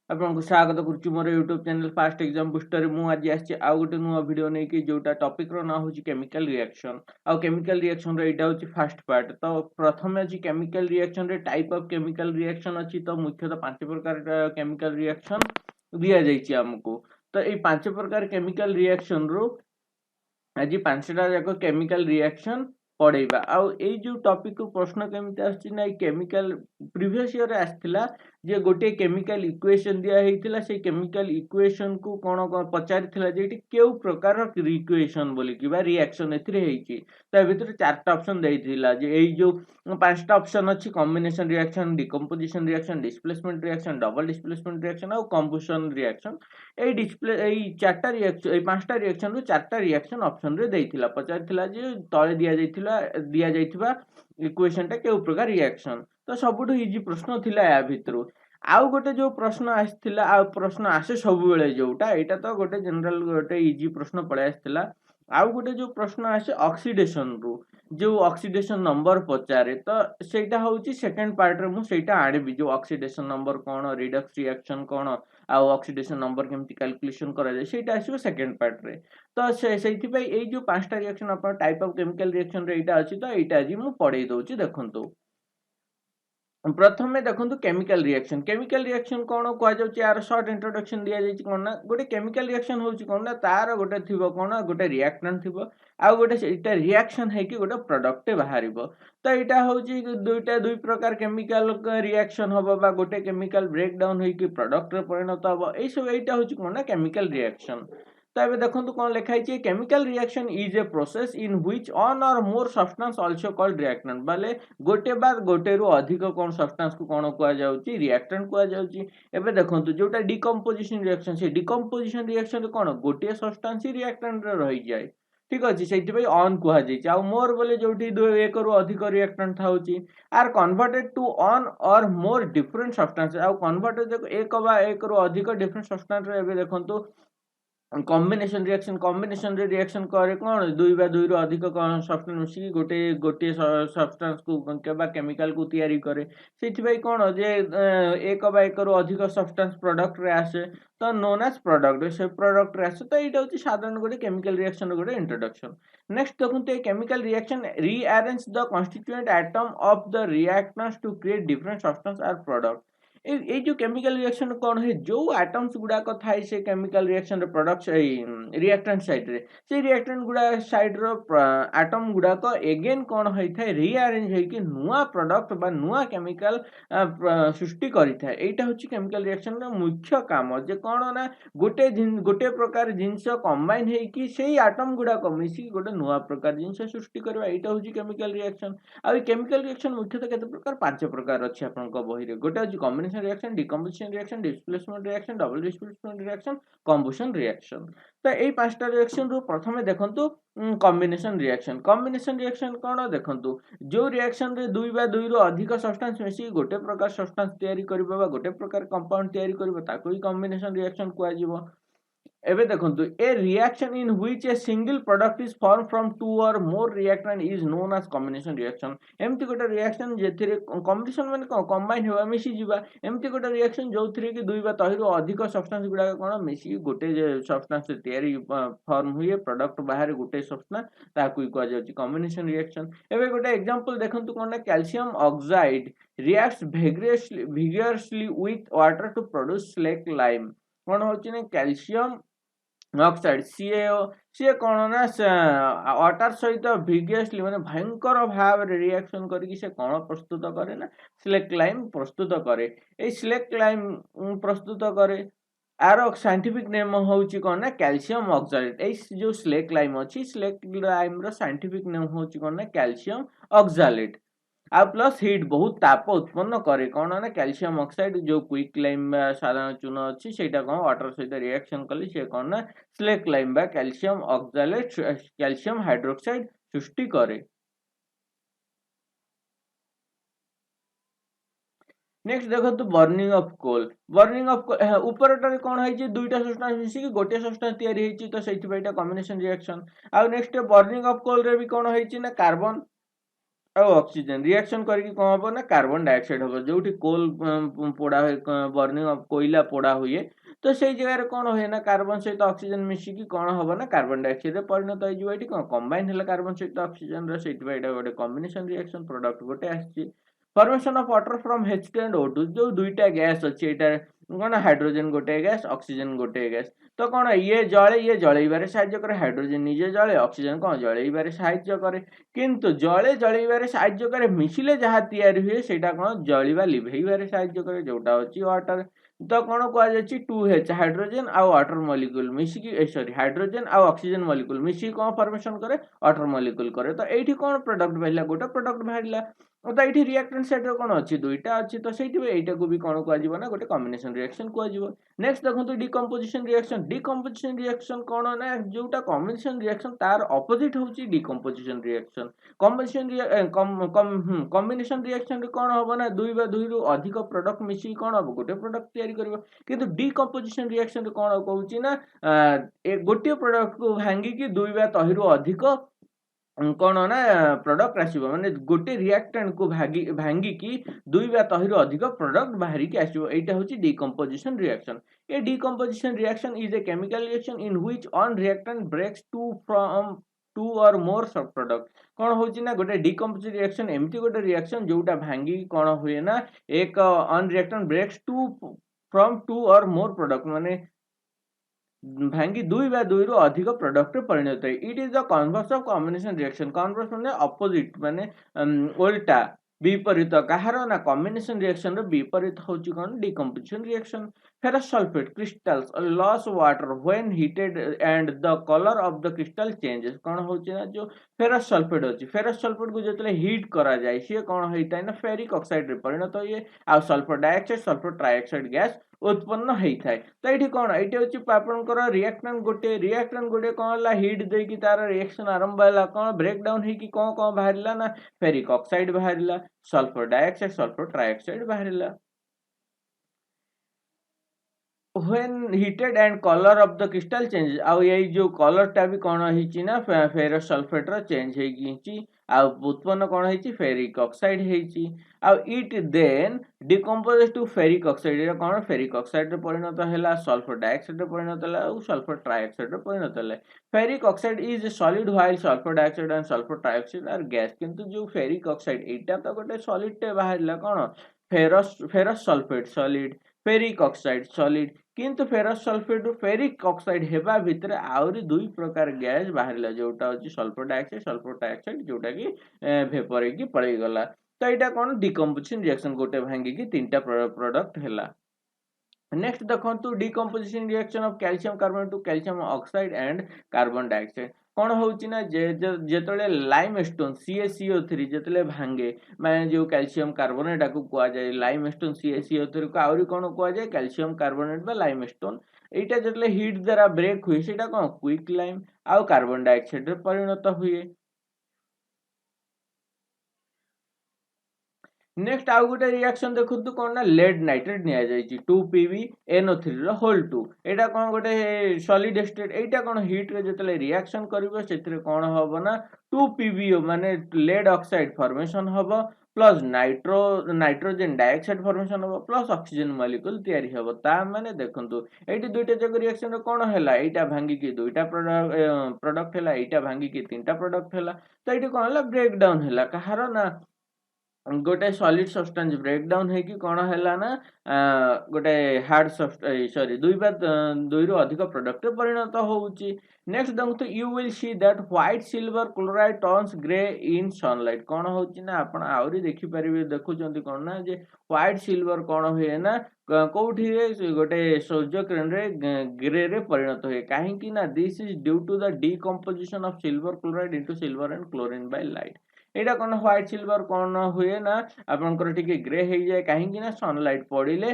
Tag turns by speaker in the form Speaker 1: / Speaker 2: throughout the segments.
Speaker 1: आपको स्वागत करुच्ची मोर YouTube channel fast exam booster मु आज आसी आउ गोटे नुआ वीडियो नहीं कि जोटा टॉपिक रो ना होची केमिकल रिएक्शन आउ केमिकल रिएक्शन रो एटा होची फर्स्ट पार्ट। तो प्रथम अछि केमिकल रिएक्शन रे टाइप ऑफ केमिकल रिएक्शन अछि। तो मुख्यतः पांच प्रकार केमिकल रिएक्शन दिया जाइछि हमको। तो ए पांच प्रकार केमिकल रिएक्शन रो आज पांचटा जाक केमिकल रिएक्शन पढ़ेबा। आउ ए जो टॉपिक को प्रश्न केमिति आछि ना केमिकल प्रीवियस ईयर आस्थिला जे गोटे केमिकल इक्वेशन दिया हेतिला से केमिकल इक्वेशन को कोन पचारिथिला जे एटी केउ प्रकार इक्वेशन बोली कि बा रिएक्शन एथिरे हेछि। ता भितर चारटा ऑप्शन देइथिला जे एई जो पांचटा ऑप्शन अछि combination reaction, decomposition reaction, displacement reaction, double displacement reaction और कंबशन रिएक्शन। एई डिस्प्ले एई चारटा रिएक्शन एई पांचटा रिएक्शन रो चारटा रिएक्शन ऑप्शन रे देइथिला पचारिथिला जे तळे दिया जाइथिबा इक्वेशन टा केउ प्रकार रिएक्शन। तो सबुठु इजी प्रश्न थिला या भितरु। आउ गोटे जो प्रश्न आसिथिला आ प्रश्न आसे सब बेले जोटा एटा तो गोटे जनरल गोटे इजी प्रश्न पळे आसिथिला। आउ गोटे जो प्रश्न आसे ऑक्सीडेशन रु जो ऑक्सीडेशन नंबर पचारे तो सेटा होउची सेकंड पार्ट रे मु सेटा आनिबी जो ऑक्सीडेशन नंबर कोन रिडक्स रिएक्शन कोन आ ऑक्सीडेशन नंबर केमति कैलकुलेशन करा जाय सेटा आसीबो सेकंड पार्ट रे। तो सेइथि पई एई जो पांचटा रिएक्शन अपन टाइप ऑफ केमिकल रिएक्शन रे एटा अछि। तो एटा जी मु पढेई दउची देखंतु। प्रथमे देखंतु केमिकल रिएक्शन कोन कह जाउची यार शॉर्ट इंट्रोडक्शन दिया जाइची कोन ना गोटे केमिकल रिएक्शन होउची कोन ना तार गोटे थिबो कोन गोटे रिएक्टेंट थिबो आ गोटे सेटा रिएक्शन है कि गोटे प्रोडक्ट बाहरिबो। तो एटा होउची दुई प्रकार केमिकल रिएक्शन होबो बा गोटे केमिकल ब्रेक डाउन होई कि प्रोडक्ट रे परिणत होबो एई सब एटा होउची कोन ना केमिकल रिएक्शन। तो एबे देखंतु कोन लिखा है chemical reaction is a process in which one or more substance also called reactant बाले गोटे बाद गोटे रु अधिक कोन सब्सटेंस को कोन कुआ जाउची रिएक्टेंट कुआ जाउची। एबे देखंतु जोटा डिकम्पोजिशन रिएक्शन से डिकम्पोजिशन रिएक्शन रे कोन गोटे सब्सटेंस ही रिएक्टेंट रे रहि जाय ठीक अछि सेति पई ऑन कुआ जाइची। आ मोर बोले जोटी एक रु अधिक रिएक्टेंट थाउची are converted to on or more different substance आ कन्वर्टेड देखो एक रु अधिक डिफरेंट सब्सटेंस रे एबे देखंतु कॉम्बिनेशन रे रिएक्शन करे कोन दुई बा दुई रु अधिक कोन सब्सटेंस मिसी गोटे गोटे सब्सटेंस को केबा केमिकल को तयारी करे सेति भाई कोन जे एक बा एक रु अधिक सब्सटेंस प्रोडक्ट रे आसे तो नोन एज प्रोडक्ट से प्रोडक्ट रे आसे। तो एटा होची साधारण गोटे केमिकल रिएक्शन रो गोटे इंट्रोडक्शन। नेक्स्ट देखंतु a chemical reaction rearrange the constituent atom of the reactants to create different substance or product. ए जो केमिकल रिएक्शन कोन है जो एटम्स गुडा को थाई से केमिकल रिएक्शन रे प्रोडक्ट्स रिएक्टेंट साइड रे से रिएक्टेंट गुडा साइड रो एटम गुडा को अगेन कोन होई थाए रीअरेंज होई कि नुआ प्रोडक्ट बा नुआ केमिकल सृष्टि करि थाए। एटा होची केमिकल रिएक्शन रो मुख्य काम जे कोन ना गोटे प्रकार जिंस कंबाइन हे कि सेही एटम गुडा को मिसी गोटे नुआ प्रकार जिंस सृष्टि करबा एटा होची केमिकल रिएक्शन। आ केमिकल रिएक्शन मुख्यतः केते प्रकार पांच प्रकार अछि आपन को बही रे गोटे अछि combination reaction, decomposition reaction, displacement reaction, double displacement reaction, combustion reaction. तो एई पांचटा रिएक्शन रो प्रथमे देखंतु कॉम्बिनेशन रिएक्शन कोन देखंतु जो रिएक्शन रे दुई बा दुई रो अधिक सब्सटेंस मिसी गोटे प्रकार सब्सटेंस तयारी करबा बा गोटे प्रकार कंपाउंड तयारी करबा ताको ही कॉम्बिनेशन रिएक्शन कुआ जीवो। एबे देखंतु a reaction in which a single product is form from two or more reactant is known as combination reaction. एमती गोटे रिएक्शन जेथिरे कॉम्बिनेशन माने कंबाइन होबा मिसी जीवा एमती गोटे रिएक्शन जोथिरे कि दुई बा तहिरो अधिक सब्सटेंस गुडा कोन मिसी गोटे सब्सटेंस तयारी फॉर्म हुए प्रोडक्ट बाहर गोटे सब्सटेंस ताकू कुआ जाउची कॉम्बिनेशन रिएक्शन। एबे गोटे एग्जांपल देखंतु कोन calcium oxide reacts vigorously with water to produce slake lime। कोन होची ने कैल्शियम ऑक्साइड सीए कोन ना वाटर सहित भिगियसली माने भयंकर भाव रिएक्शन करी से कोन प्रस्तुत करे ना स्लेक लाइम प्रस्तुत करे। ए स्लेक लाइम प्रस्तुत करे आरो साइंटिफिक नेम होची कोन ना कैल्शियम ऑक्साइड। ए जो स्लेक लाइम अछि स्लेक लाइम रो साइंटिफिक नेम होची कोन ना कैल्शियम ऑक्सालेट। आ प्लस हीट बहुत ताप उत्पन्न करे कोन ना कैल्शियम ऑक्साइड जो क्विक लाइम साधारण चूना अछि सेटा कोन वाटर सहित रिएक्शन कली से कोन ना स्लेक लाइम बा कैल्शियम ऑक्सालेट कैल्शियम हाइड्रोक्साइड सृष्टि करे। नेक्स्ट देखो तो बर्निंग ऑफ कोल ऊपर कोन है जे दुईटा सब्सटेंस मिसी कि गोटे सब्सटेंस तयारी हेची तो सेति बैटा कॉम्बिनेशन रिएक्शन। आ नेक्स्ट बर्निंग ऑफ कोल रे भी कोन है ना कार्बन ଆଉ ଅକ୍ସିଜେନ ରିଆକ୍ସନ କରିକି କଣ ହବ ନା कार्बन डाइऑक्साइड हबो जोठी कोल पोड़ा बर्निंग ऑफ कोयला पोड़ा हुए तो सेई जगह रे कोन होय ना कार्बन सहित ऑक्सीजन मिसी की कोन हबो ना कार्बन डाइऑक्साइड रे परिणत होय जिवो एठी कोन कंबाइन हेला कार्बन सहित ऑक्सीजन रे सेति एटा गोटे कॉम्बिनेशन रिएक्शन प्रोडक्ट गोटे आछि formation of water from H2 and O2 जो दुईटा गैस अछि एटा कोन हाइड्रोजन गोटे गैस ऑक्सीजन गोटे गैस तो कौन ये जलैबारे साहाय्य करे हाइड्रोजन निजे जले ऑक्सीजन कौन जलैबारे साहाय्य करे किंतु जलैबारे साहाय्य करे मिसिले जहाँ तैयारी हुए सेटा कौन जलिबा लिभेइबारे साहाय्य करे जोटा अछि वाटर तो कौन कह जाछि 2H हाइड्रोजन आ वाटर मॉलिक्यूल मिसिकी सॉरी हाइड्रोजन आ ऑक्सीजन मॉलिक्यूल मिसिकी कौन फॉर्मेशन करे वाटर मॉलिक्यूल करे तो एठी कौन प्रोडक्ट बाहरिला गोटे प्रोडक्ट बाहरिला तो ये रिएक्टेंट साइड कौन अच्छी दुईटा अच्छी तो सही यहीटा को भी कौन कह ना गोटे कॉम्बिनेशन रिएक्शन कह नेक्स्ट देखो डिकम्पोजिशन रिएक्शन कौन ना जोटा कॉम्बिनेशन रिएक्शन तार ऑपोजिट होची डिकम्पोजिशन रिएक्शन कॉम्बिनेशन रिएक्शन कौन हम ना दुई बा दुई रु अधिक प्रोडक्ट मिसी कौन हम गोटे प्रोडक्ट तैयारी करिवो किंतु डिकम्पोजिशन रिएक्शन कौन कहूची ना गोटे प्रोडक्ट को भांगी दुई बा तहिरु अधिक कौन ना प्रोडक्ट आसो माने गोटे रिएक्टेंट को भांगी की दुई बा तहिरु अधिक प्रोडक्ट बाहरी की आसो एटा होची decomposition reaction a decomposition reaction is a chemical reaction in which one reactant breaks two or more सब प्रोडक्ट कौन होची ना गोटे डिकम्पोजिशन रिएक्शन एमती गोटे रिएक्शन जोटा भांगी कौन हुए ना एक one reactant breaks from two or more product माने भांगी दुई बा दुई रु अधिक प्रोडक्ट परिणत है it is the converse of combination reaction converse माने अपोजिट माने उल्टा विपरीत कहार ना कॉम्बिनेशन रिएक्शन रो विपरीत होची कोन decomposition reaction ferrous sulphate crystals loss water when heated and the colour of the crystal changes कोन होची ना जो फेरस सल्फेट होची फेरस सल्फेट को जतले हीट करा जाय से कोन होइता ना फेरिक ऑक्साइड रे परिणत होय आ sulphur dioxide sulphur trioxide gas उत्पन्न होता है तो ये कौन ये हूँ आपंकर रिएक्टेंट गोटे कौन है हिट देकी तार रिएक्शन आरंभ है कौन ब्रेकडाउन होगी कौन कौन बाहर ना फेरिक ऑक्साइड बाहर सल्फर डाइऑक्साइड सल्फर ट्राइऑक्साइड बाहर when heated and color of the crystal changes आउ ये जो कलर टा भी कौन होइची ना फेरस सल्फेट रो चेंज होइची आ उत्पन्न कौन होइची फेरिक ऑक्साइड होइची आ it then decompose to ferric oxide रे कौन फेरिक ऑक्साइड रे परिणत हैला सल्फर डाइऑक्साइड रे परिणत हैला और सल्फर ट्राइऑक्साइड रे परिणत हैला ferric oxide is solid while sulphur dioxide and sulphur trioxide are gas किंतु जो फेरिक ऑक्साइड एटा तो गोटे सॉलिड टे बाहरला कौन ferrous sulphate solid ferric oxide solid किंतु फेरस सल्फेट फेरिक ऑक्साइड हेबा भितर आउरी दुई प्रकार गैस बाहरला जोटा होची सल्फर डाइऑक्साइड जोटा की भेपर की पळै गला तो एटा कोन डिकम्पोजिशन रिएक्शन गोटे भांगी की तीनटा प्रोडक्ट हैला नेक्स्ट देखंतु decomposition reaction of calcium carbonate to calcium oxide and carbon dioxide कौन होची ना जेतले लाइमस्टोन CaCO3 जेतले भांगे माने जो कैल्शियम कार्बोनेट को कुआ जाय लाइमस्टोन CaCO3 को आउरी कौन कुआ जाय कैल्शियम कार्बोनेट बा लाइमस्टोन एटा जेतले हीट द्वारा ब्रेक हुए सेटा कौन क्विक लाइम आ कार्बन डाइऑक्साइड रे परिणत हुए नेक्स्ट आउ गोटे रिएक्शन देखु कौन ना लेड नाइट्रेट निया जायछि 2PbNO3 रो होल 2 एटा कौन गोटे सॉलिड स्टेट एटा कौन हीट रे जतले रिएक्शन करिवो सेतरे कौन हबो ना 2PbO माने लेड ऑक्साइड फॉर्मेशन हबो प्लस नाइट्रोजन डाइऑक्साइड फॉर्मेशन हबो प्लस ऑक्सीजन मॉलिक्यूल तयारी हबो ता माने देखंतु एटी दुईटा जग रिएक्शन रो कौन हैला एटा भांगी की दुईटा प्रोडक्ट हैला एटा भांगी की तीनटा प्रोडक्ट हैला तो एटी कौन हैला ब्रेक डाउन हैला कहारो ना गोटे सॉलिड सब्सटेंस ब्रेकडाउन है कि कौन है ना गोटे हार्ड सॉरी दुई रु अधिक प्रोडक्ट परिणत होउची नेक्स्ट देखो you will see that white silver chloride turns grey in sunlight कौन होउची ना आपण आउरी देखि परिबे देखुचंती कौन ना जे व्हाइट सिल्वर कौन हुए ना कोठी रे गोटे सूर्य किरण रे ग्रे रे परिणत हुए काहे कि ना this is due to the decomposition of silver chloride into silver and chlorine by light एटा कौन व्हाइट सिल्वर कौन हुए ना आपनकर टिके ग्रे हो जाए कहीं ना सनलाइट पड़े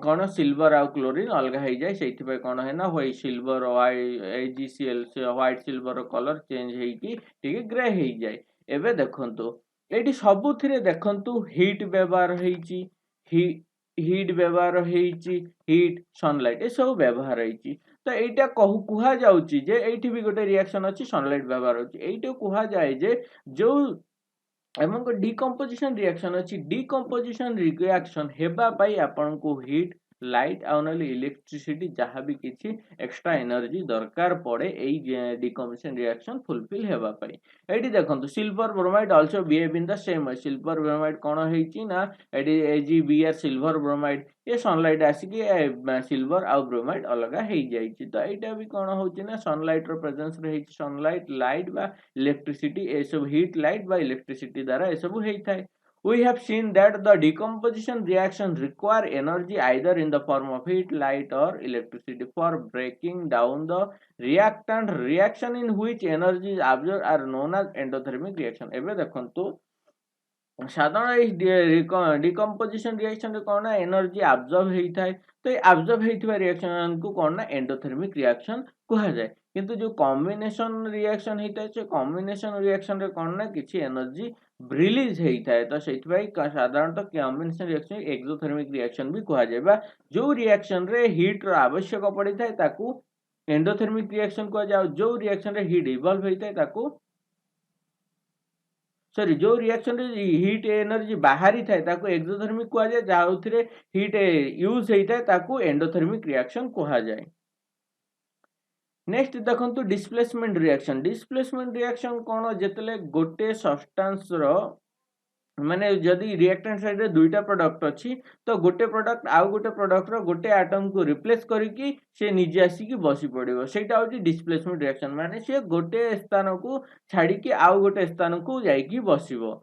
Speaker 1: कौन सिल्वर आउ क्लोरीन अलग हो जाए से कौन है ना white silver AgCl white silver colour change होगी ग्रे हो जाए एबे देखंतु एटी सबुथिरे देखंतु हीट व्यवहार होईची हीट व्यवहार होईची हीट सनलाइट ए सब व्यवहार होईची तो एटा कुहा जाउची जे एठी भी गोटे रिएक्शन अछि सनलाइट व्यवहार होची एटा कुहा जाए जे जो एवं डिकम्पोजिशन रिएक्शन अच्छी डिकम्पोजिशन रिएक्शन हेबा पाई आपन को हीट लाइट आउ नले इलेक्ट्रिसिटी जहाँ भी किसी एक्स्ट्रा एनर्जी दरकार पड़े यही डिकम्पोजिशन रिएक्शन फुलफिल हेबा पाई एठी देखंतु silver bromide also behave in the same silver bromide कोन हेची ना एठी एजी बीआर सिल्वर ब्रोमाइड ये सनलाइट आसिकी सिल्वर आउ ब्रोमाइड अलगा हेई जाईची तो एटा भी कोन होची ना सनलाइट रो प्रेजेंस रे हेची सनलाइट लाइट बा इलेक्ट्रिसिटी ए सब हीट लाइट बा इलेक्ट्रिसिटी द्वारा ए सब हेई थाए we have seen that the decomposition reactions require energy either in the form of heat light or electricity for breaking down the reactant reaction in which energy is absorbed are known as endothermic reaction एबे देखंतु साधारण decomposition reaction कौन ना energy observe होता है तो ये observe होता रिएक्शन को कौन ना एंडोथर्मिक रिएक्शन कहा जाए किंतु जो कॉम्बिनेशन रिएक्शन होता है से कॉम्बिनेशन रिएक्शन रे कौन ना किसी एनर्जी रिलीज होता है तो सेठिबाई साधारणतः कॉम्बिनेशन रिएक्शन एक्सोथर्मिक रिएक्शन भी कहा जाए जो रिएक्शन रे हीट रो आवश्यक पड़ी थाए ताकू एंडोथर्मिक रिएक्शन कहा जाए जो रिएक्शन रे हीट इवॉल्व होता है ताकू सॉरी जो रिएक्शन रे हीट एनर्जी बाहरी थाए ताकू एक्सोथर्मिक कहा जाए जाउथिरे हीट यूज होता है ताकू एंडोथर्मिक रिएक्शन कहा जाए नेक्स्ट देखंतु डिस्प्लेसमेंट रिएक्शन कोन जेतले गोटे सब्सटेंस रो माने जदि रिएक्टेंट साइड रे दुईटा प्रोडक्ट अछि तो गोटे प्रोडक्ट आउ गोटे प्रोडक्ट रो गोटे एटम को रिप्लेस करिकि से निजे आसी की बसी पड़िबो सेटा होची डिस्प्लेसमेंट रिएक्शन माने से गोटे स्थान को छाडी कि आउ गोटे स्थान को जाई की बसिबो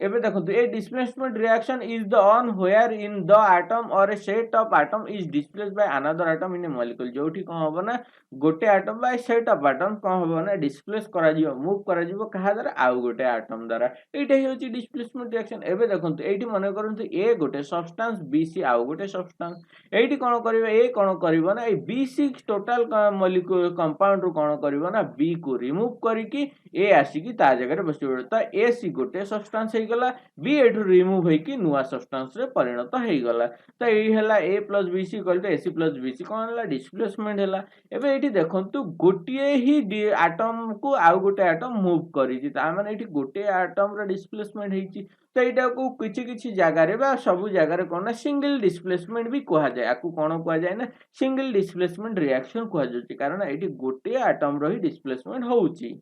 Speaker 1: एबे देखो a displacement reaction is the on where in the atom or a set of atom is displaced by another atom in a molecule जोठी कोन होबो ना गोटे atom by set of atom कोन होबो ना डिस्प्लेस करा जिवो मूव करा जिवो कहा द्वारा आउ गोटे एटम द्वारा एटा ही होची डिस्प्लेसमेंट रिएक्शन एबे देखंतु एठी मने करंतु ए गोटे सब्सटेंस बीसी आउ गोटे सब्सटेंस एठी कोन करिवो ए कोन करिवो ना ए बीसी टोटल मॉलिक्यूल कंपाउंड रु कोन करिवो ना बी को रिमूव करिकि ए आसी की ता जगह रे बसिबो त ए सी गोटे सब्सटेंस गला बी एठु रिमूव होइकी नुआ सब्सटेंस रे परिणत हेई गला तो एई हला a + bc = ac + bc कोन हला डिस्प्लेसमेंट हला एबे एठी देखंतु गोटिए ही एटम को आउ गोटे एटम मूव करिछि ता माने एठी गोटे एटम रे डिस्प्लेसमेंट हेइछि तो एटा को किछि किछि जगह रे बा सब जगह रे कोन सिंगल डिस्प्लेसमेंट भी कहा जाय आकु कोन कहा जाय ना सिंगल डिस्प्लेसमेंट रिएक्शन कहा जाय कारण एठी गोटे एटम रो ही डिस्प्लेसमेंट होउछि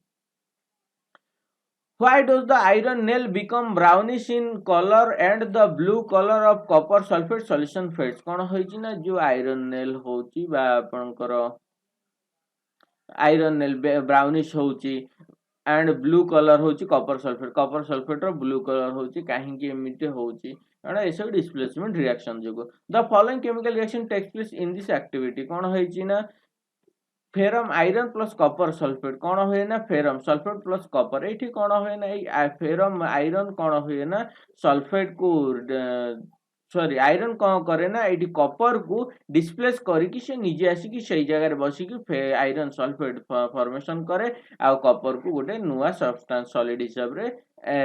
Speaker 1: Why does the iron nail become brownish in color and the blue color of copper sulfate solution fades? कौन होइछि ना जो आयरन नेल होउछि बा आपनकर आयरन नेल ब्राउनिश होउछि एंड ब्लू कलर होउछि कॉपर सल्फेट रो ब्लू कलर होउछि काहे कि एमिटे होउछि एंड एसो डिस्प्लेसमेंट रिएक्शन जोगो the following chemical reaction takes place in this activity कौन होइछि ना ferrum iron plus copper sulphate कौन हुए ना फेरम सल्फेट प्लस कॉपर ये कौन हुए ना फेरम आयरन कौन हुए ना सल्फेट को सॉरी आयरन कौन करे ना ये कॉपर को डिस्प्लेस करके से निजे आसिक से जगह बसिकी आयरन सल्फेट फॉर्मेशन करे आ कॉपर को गोटे नुआ सब्सटेंस सॉलिड हिसाब रे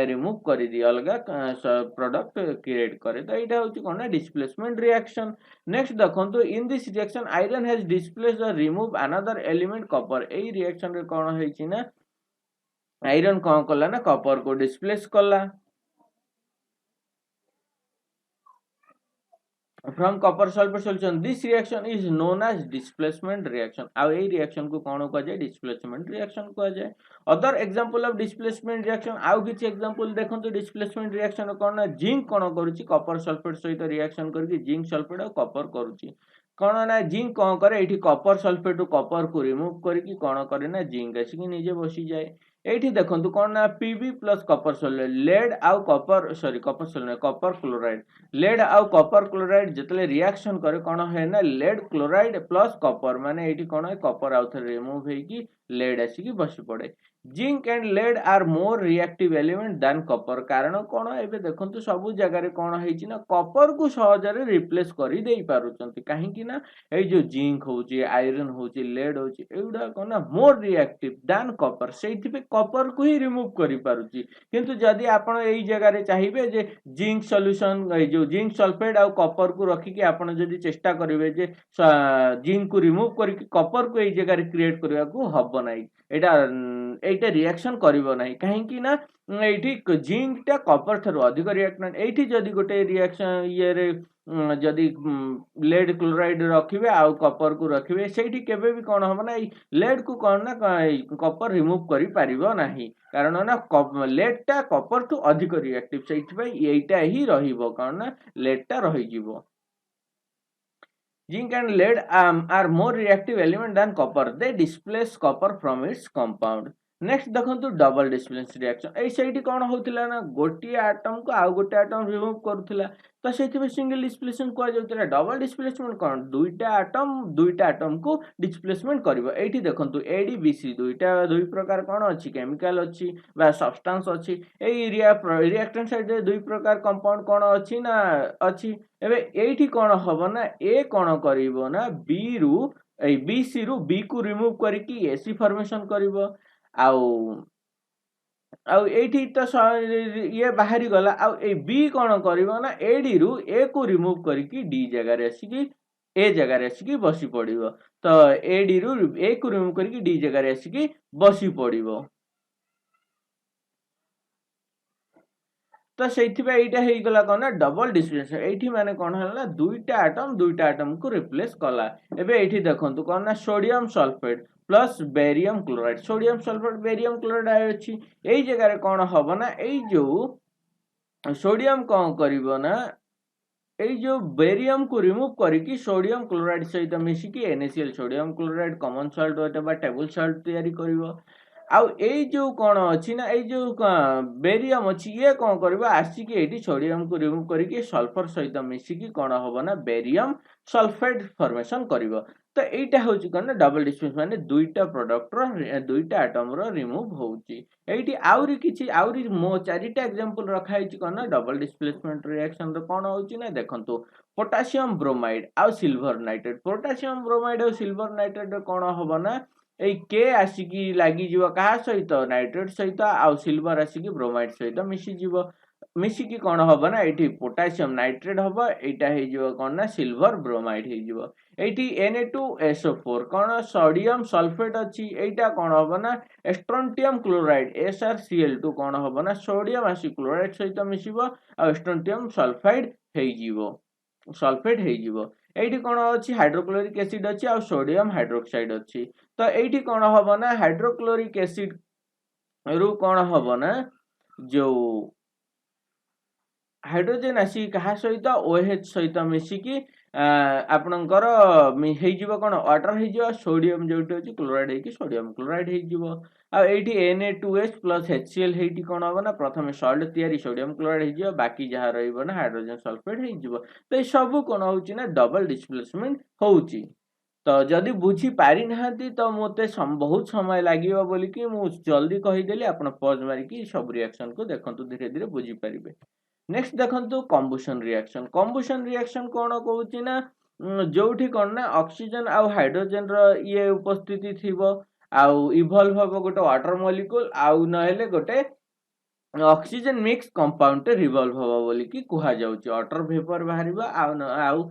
Speaker 1: रिमूव कर दी अलग प्रोडक्ट क्रिएट करे तो यहाँ हूँ कौन ना डिस्प्लेसमेंट रिएक्शन नेक्स्ट देखो in this reaction iron has displaced और रिमूव अनदर एलिमेंट कॉपर यही रिएक्शन रे कौन होइछि ना आयरन कौन कला ना कॉपर को डिस्प्लेस कला from copper sulfate solution this reaction is known as displacement reaction ଆଉ ଏଇ reaction को कौन कहा जाए displacement reaction कहा जाए other example of displacement reaction ଆଉ କିଛି example देखंतु displacement reaction कौन ना जिंक कौन करूची copper sulfate सहित reaction करके जिंक सल्फेट और कॉपर करूची कौन ना जिंक कौन करे एठी कॉपर सल्फेट कॉपर को रिमूव करके कौन करे ना जिंक आसिक निजे बसी जाए एठी देखंतु कौन ना Pb plus copper sulphate lead आउ copper sorry copper sulphate copper chloride lead आउ कॉपर क्लोराइड जितले रिएक्शन करे कौन है ना लेड क्लोराइड प्लस कॉपर माने एठी कौन है कॉपर आउ थे रिमूव हेकी लेड आसिक बसी पड़े zinc and lead are more reactive element than copper कारण कौन एबे देखंतु सब जगह रे कौन हेछि ना कॉपर को सहजरे रिप्लेस करी देई पारुचंती काहे कि ना ए जो जिंक होची आयरन होची लेड होची एउडा कौन ना मोर रिएक्टिव दैन कॉपर सेइथि पे कॉपर को ही रिमूव करी पारुची किंतु जदि आपण एई जगह रे चाहिबे जे जिंक सॉल्यूशन ए जो जिंक सल्फेट आ कॉपर को रखी कि आपण जदि चेष्टा करिवे जे जिंक को रिमूव करी कॉपर को एई जगह रे क्रिएट करबा को हबो नाही एटा ए एटा रिएक्शन करिवो नाही काहेकि ना एठी जिंक टा कॉपर थरो अधिक रिएक्टेंट एठी जदी गोटे रिएक्शन ये रे जदी लेड क्लोराइड रखिबे आ कॉपर को रखिबे सेठी केबे भी कोन हो ना लेड को कोन ना कॉपर रिमूव करि पारिबो नाही कारण ना लेड टा कॉपर टू अधिक रिएक्टिव सेठी भाई एटा ही रहिबो कारण ना लेड टा रहि जिवो Zinc and lead are more reactive element than copper. They displace copper from its compound. Next देखो डबल डिस्प्लेस रिएक्शन ए सेठी कोन होतिला ना गोटी एटम को आउ गोटे एटम रिमूव करथिला तो सेठी में सिंगल डिस्प्लेसमेंट को जाउतिला डबल डिस्प्लेसमेंट कोन दुईटा एटम को डिस्प्लेसमेंट करिवो एठी देखंतु एडीबीसी दुई प्रकार कोन अछि केमिकल अछि बा सब्सटेंस अछि ए रिएक्टेंट साइड रे दुई प्रकार कंपाउंड कोन अछि ना अछि एबे एठी कोन हबो ना ए कोन करिवो ना बी रु ए बी सी रु बी को रिमूव करिकि एसी फॉर्मेशन करिवो आउ आउ एठी तो ये बाहरी गला आउ ए बी कोन करिवो ना एडी रु ए को रिमूव करिकि डी जगह रे आसीकि ए जगह रे आसीकि बसी पड़िवो तो एडी रु ए को रिमूव करिकि डी जगह रे आसीकि बसी पड़िवो तो सेठी पे एटा हेई गला कोन ना डबल डिस्प्लेसमेंट एठी माने कोन हला दुईटा एटम को रिप्लेस कला एबे एठी देखंतु कोन ना sodium sulphate plus barium chloride sodium sulphate barium chloride आय अछि एई जगह रे कोन हबो ना एई जो सोडियम कोन करिवो ना एई जो बेरियम को रिमूव करिकि सोडियम क्लोराइड सहित मिसिकि NaCl sodium chloride common salt अथवा टेबल सॉल्ट तयारी करिवो आउ एई जो कोन अछि ना एई जो बेरियम अछि ये कोन करबो आसीकि एठी सोडियम को रिमूव करिकि सल्फर सहित मिसिकि कोन होबो ना बेरियम सल्फेट फॉर्मेशन करिवो तो एटा होछि कोन ना डबल डिस्प्लेस माने दुईटा प्रोडक्ट रो दुईटा एटम रो रिमूव होउछि एठी आउरी किछि आउरी मो चारिटा एग्जांपल रखा हिछि कोन ना डबल डिस्प्लेसमेंट रिएक्शन रो कोन होउछि ना देखंतु पोटेशियम ब्रोमाइड आ सिल्वर नाइट्रेट पोटेशियम ब्रोमाइड और सिल्वर नाइट्रेट कोन होबो ना ए के आसिकी लागी जीव कहा सहित नाइट्रेट सहित आ सिल्वर आसिकी ब्रोमाइड सहित मिसी जीव मिसिकी कोन हबो ना एठी पोटेशियम नाइट्रेट हबो एटा हे जीव कोन ना सिल्वर ब्रोमाइड हे जीव एठी Na2SO4 कोन सोडियम सल्फेट अछि एटा कोन हबो ना स्ट्रोंटियम क्लोराइड SrCl2 कोन हबो ना सोडियम आसी क्लोराइड सहित मिसिबो आ स्ट्रोंटियम सल्फाइड हे जीव सल्फेट हे जीव एठी कोन अछि हाइड्रोक्लोरिक एसिड अछि आ सोडियम हाइड्रोक्साइड अछि तो एठी कोन हबो ना हाइड्रोक्लोरिक एसिड रु कोन हबो ना जो हाइड्रोजन आसी कहा सहित OH सहित मिसिकी आपनकर हेई जीवो कोन वाटर हेई जीवो सोडियम जोटी अछि क्लोराइड हेकी सोडियम क्लोराइड हेई जीवो आ एठी Na2S + HCl हेटी कोन हबो ना प्रथमे सॉल्ट तयारी सोडियम क्लोराइड हेई जीवो बाकी जहा रहिबो ना हाइड्रोजन सल्फेट हेई जीवो तो ए सब कोन होउची ना डबल डिस्प्लेसमेंट होउची तो जदि बुझी पारि नहांती तो मोते बहुत समय लागिबो बोली कि मु जल्दी कहि देली आपण पॉज मारी कि सब रिएक्शन को देखंतु धीरे धीरे बुझी परिबे नेक्स्ट देखंतु कंबुशन रिएक्शन कोन कहूची ना जोठी कोन ना ऑक्सीजन आ हाइड्रोजन रो ये उपस्थिति थिबो आउ इवॉल्व हबो गोटे वाटर मॉलिक्यूल आउ नहेले गोटे ऑक्सीजन मिक्स कंपाउंड टे रिवॉल्व हबो बोली कि कुहा जाउची वाटर वेपर बाहरिबो आउ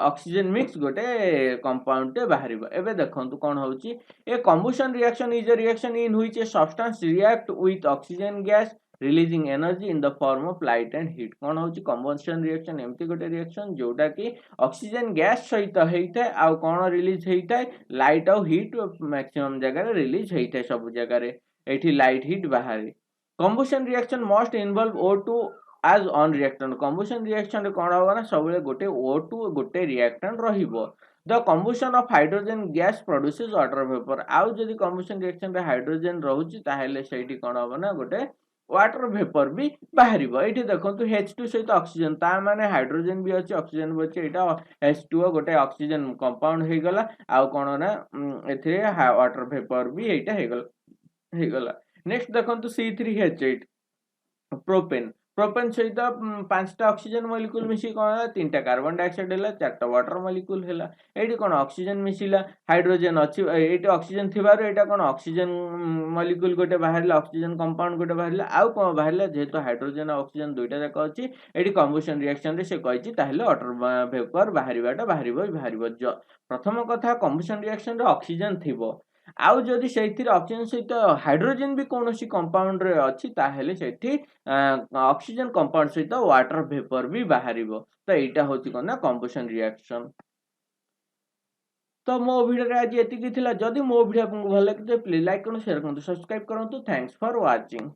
Speaker 1: ऑक्सीजन मिक्स गोटे कंपाउंड टे बाहरिबो एबे देखंतु कोन होउची a combustion reaction is a reaction in which a substance react with oxygen gas releasing energy in the form of light and heat कोन होउची कंबुशन रिएक्शन एम्ति गोटे रिएक्शन जोटा कि ऑक्सीजन गैस सहित हेइथाय आ कोन रिलीज हेइथाय लाइट और हीट मैक्सिमम जगह रे release हेइथाय सब जगह रे एठी लाइट हीट बाहरी combustion reaction must involve O2 as on reactant combustion reaction रे कोन होबा ना सबले गोटे O2 गोटे reactant रहिबो the combustion of hydrogen gas produces water vapor आउ जदि combustion reaction रे हाइड्रोजन रहउची ताहेले सेठी कोन होबा ना गोटे वाटर वेपर भी बाहरिबो एठी देखंतु H2 सहित ऑक्सीजन ता माने हाइड्रोजन भी अछि ऑक्सीजन भी अछि एटा H2O गोटे ऑक्सीजन कंपाउंड हे गला आउ कोन ना एथिरे वाटर वेपर भी एटा हे गला नेक्स्ट देखंतु C3H8 प्रोपेन प्रोपेन सहित पांचटा ऑक्सीजन मॉलिक्यूल मिसी कोन तीनटा कार्बन डाइऑक्साइड हैला चारटा वाटर मॉलिक्यूल हैला एठी कोन ऑक्सीजन मिसिला हाइड्रोजन अछि एठी ऑक्सीजन थिबारो एटा कोन ऑक्सीजन मॉलिक्यूल गोटे बाहरला ऑक्सीजन कंपाउंड गोटे बाहरला आउ कोन बाहरला जेतो हाइड्रोजन और ऑक्सीजन दुइटा जाक अछि एठी कंबुशन रिएक्शन रे से कहिछि ताहेले वाटर वेपर बाहरिबाटा बाहरिबो प्रथम कथा कंबुशन रिएक्शन रे ऑक्सीजन थिबो आउ जदि सेथिरे ऑक्सीजन सहित हाइड्रोजन भी कोनोसी कंपाउंड रे अछि ताहेले सेठी ऑक्सीजन कंपाउंड सहित वाटर वेपर भी बाहरिबो। तो एटा होची कोन ना कंबशन रिएक्शन। तो मो वीडियो रे आज एतिकी थिला। जदि मो वीडियो आपको भल लागे तो प्लीज लाइक करूँ, शेयर करूँ, सब्सक्राइब करूँ। Thanks for watching.